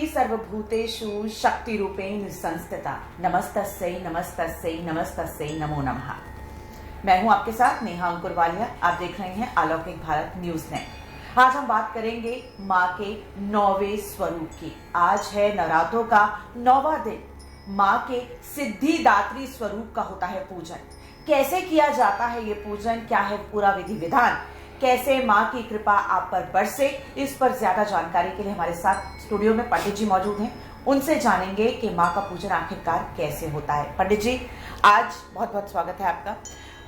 सर्वभूतेषु शक्तिरूपेण संस्थिता नमस्तस्यै नमस्तस्यै नमस्तस्यै नमो नमः। मैं हूं आपके साथ नेहा अंकुर वालिया। आप देख रहे हैं अलौकिक भारत न्यूज नेट। आज हम बात करेंगे माँ के 9वें स्वरूप की। आज है नवरात्रों का 9वां दिन। माँ के सिद्धिदात्री स्वरूप का होता है पूजन। कैसे किया जाता है ये पूजन, क्या है पूरा विधि विधान, कैसे माँ की कृपा आप पर बरसे, इस पर ज्यादा जानकारी के लिए हमारे साथ स्टूडियो में पंडित जी मौजूद हैं। उनसे जानेंगे कि माँ का पूजन आखिरकार कैसे होता है। पंडित जी, आज बहुत बहुत स्वागत है आपका।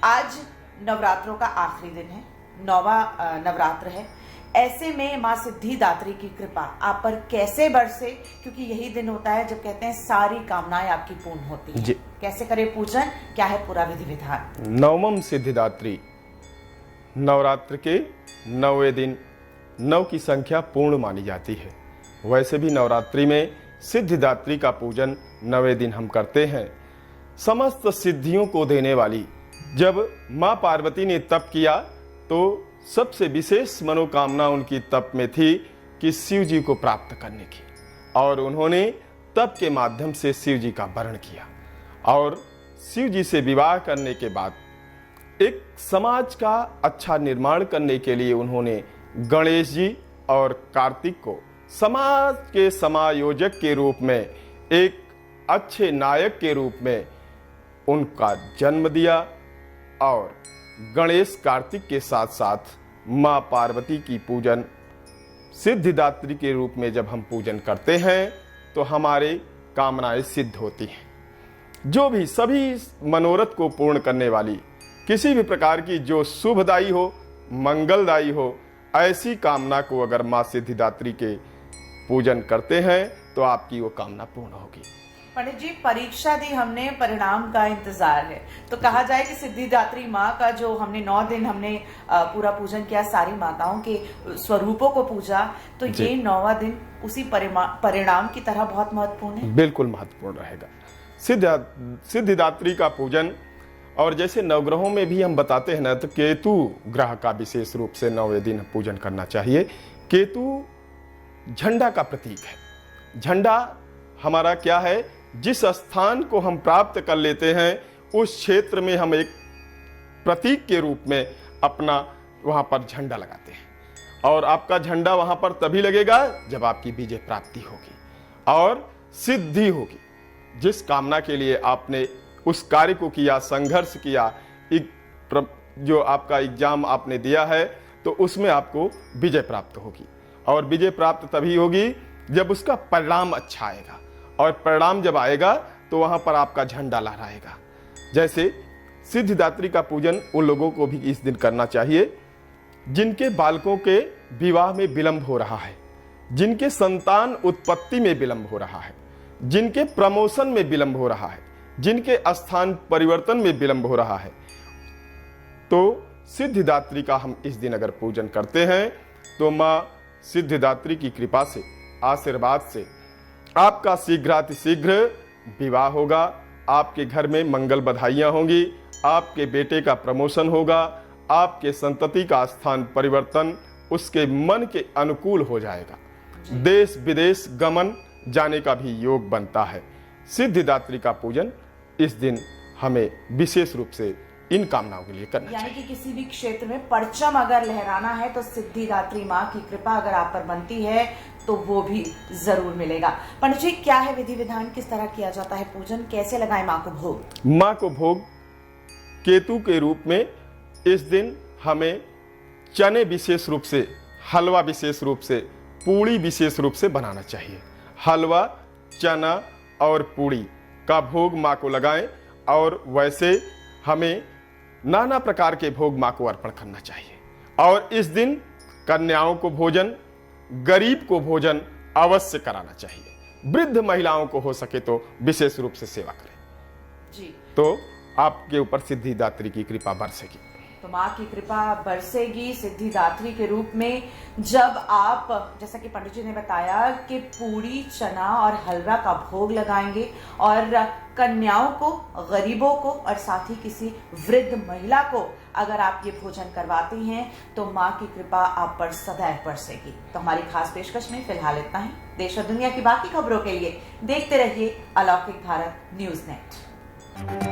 आज नवरात्रों का आखिरी दिन है, 9वां नवरात्र है। ऐसे में माँ सिद्धिदात्री की कृपा आप पर कैसे बरसे, क्योंकि यही दिन होता है जब कहते हैं सारी कामनाएं आपकी पूर्ण होती हैं। कैसे करें पूजन, क्या है पूरा विधि विधान? 9वां सिद्धिदात्री नवरात्र के 9वें दिन, 9 की संख्या पूर्ण मानी जाती है। वैसे भी नवरात्रि में सिद्धिदात्री का पूजन 9वें दिन हम करते हैं। समस्त सिद्धियों को देने वाली जब माँ पार्वती ने तप किया तो सबसे विशेष मनोकामना उनकी तप में थी कि शिव जी को प्राप्त करने की, और उन्होंने तप के माध्यम से शिव जी का वरण किया और शिव जी से विवाह करने के बाद एक समाज का अच्छा निर्माण करने के लिए उन्होंने गणेश जी और कार्तिक को समाज के समायोजक के रूप में, एक अच्छे नायक के रूप में उनका जन्म दिया। और गणेश कार्तिक के साथ साथ माँ पार्वती की पूजन सिद्धिदात्री के रूप में जब हम पूजन करते हैं तो हमारे कामनाएं सिद्ध होती हैं। जो भी सभी मनोरथ को पूर्ण करने वाली किसी भी प्रकार की जो शुभदायी हो, मंगलदायी हो, ऐसी कामना को अगर माँ सिद्धिदात्री के पूजन करते हैं तो आपकी वो कामना पूर्ण होगी। पंडित जी, परीक्षा दी हमने, परिणाम का इंतजार है, तो कहा जाए कि सिद्धिदात्री माँ का जो हमने 9 दिन हमने पूरा पूजन किया, सारी माताओं के स्वरूपों को पूजा, तो ये 9वां दिन उसी परिणाम की तरह बहुत महत्वपूर्ण है। बिल्कुल महत्वपूर्ण रहेगा सिद्धिदात्री का पूजन। और जैसे नवग्रहों में भी हम बताते हैं ना, तो केतु ग्रह का विशेष रूप से 9वें दिन पूजन करना चाहिए। केतु झंडा का प्रतीक है। झंडा हमारा क्या है, जिस स्थान को हम प्राप्त कर लेते हैं उस क्षेत्र में हम एक प्रतीक के रूप में अपना वहां पर झंडा लगाते हैं, और आपका झंडा वहां पर तभी लगेगा जब आपकी विजय प्राप्ति होगी और सिद्धि होगी। जिस कामना के लिए आपने उस कार्य को किया, संघर्ष किया, जो आपका एग्जाम आपने दिया है, तो उसमें आपको विजय प्राप्त होगी। और विजय प्राप्त तभी होगी जब उसका परिणाम अच्छा आएगा, और परिणाम जब आएगा तो वहां पर आपका झंडा लहराएगा। जैसे सिद्धिदात्री का पूजन उन लोगों को भी इस दिन करना चाहिए जिनके बालकों के विवाह में विलंब हो रहा है, जिनके संतान उत्पत्ति में विलंब हो रहा है, जिनके प्रमोशन में विलंब हो रहा है, जिनके स्थान परिवर्तन में विलंब हो रहा है। तो सिद्धिदात्री का हम इस दिन अगर पूजन करते हैं तो माँ सिद्धिदात्री की कृपा से, आशीर्वाद से आपका शीघ्रातिशीघ्र विवाह होगा, आपके घर में मंगल बधाइयाँ होंगी, आपके बेटे का प्रमोशन होगा, आपके संतति का स्थान परिवर्तन उसके मन के अनुकूल हो जाएगा, देश विदेश गमन जाने का भी योग बनता है। सिद्धिदात्री का पूजन इस दिन हमें विशेष रूप से इन कामनाओं के लिए करना चाहिए। यानी कि किसी भी क्षेत्र में परचम अगर लहराना है तो सिद्धिदात्री माँ की कृपा अगर आप पर बनती है तो वो भी जरूर मिलेगा। पंडित जी, क्या है विधि विधान, किस तरह किया जाता है पूजन, कैसे लगाएं माँ को भोग? माँ को भोग केतु के रूप में इस दिन हमें चने विशेष रूप से, हलवा विशेष रूप से, पूड़ी विशेष रूप से बनाना चाहिए। हलवा, चना और पूड़ी का भोग माँ को लगाएं, और वैसे हमें नाना प्रकार के भोग माँ को अर्पण करना चाहिए। और इस दिन कन्याओं को भोजन, गरीब को भोजन अवश्य कराना चाहिए। वृद्ध महिलाओं को हो सके तो विशेष रूप से सेवा करें जी, तो आपके ऊपर सिद्धिदात्री की कृपा बरसेगी। तो माँ की कृपा बरसेगी सिद्धिदात्री के रूप में, जब आप, जैसा कि पंडित जी ने बताया, कि पूरी, चना और हलवा का भोग लगाएंगे और कन्याओं को, गरीबों को और साथ ही किसी वृद्ध महिला को अगर आप ये भोजन करवाते हैं तो माँ की कृपा आप पर सदैव बरसेगी। तो हमारी खास पेशकश में फिलहाल इतना ही। देश और दुनिया की बाकी खबरों के लिए देखते रहिए अलौकिक भारत न्यूज नेट।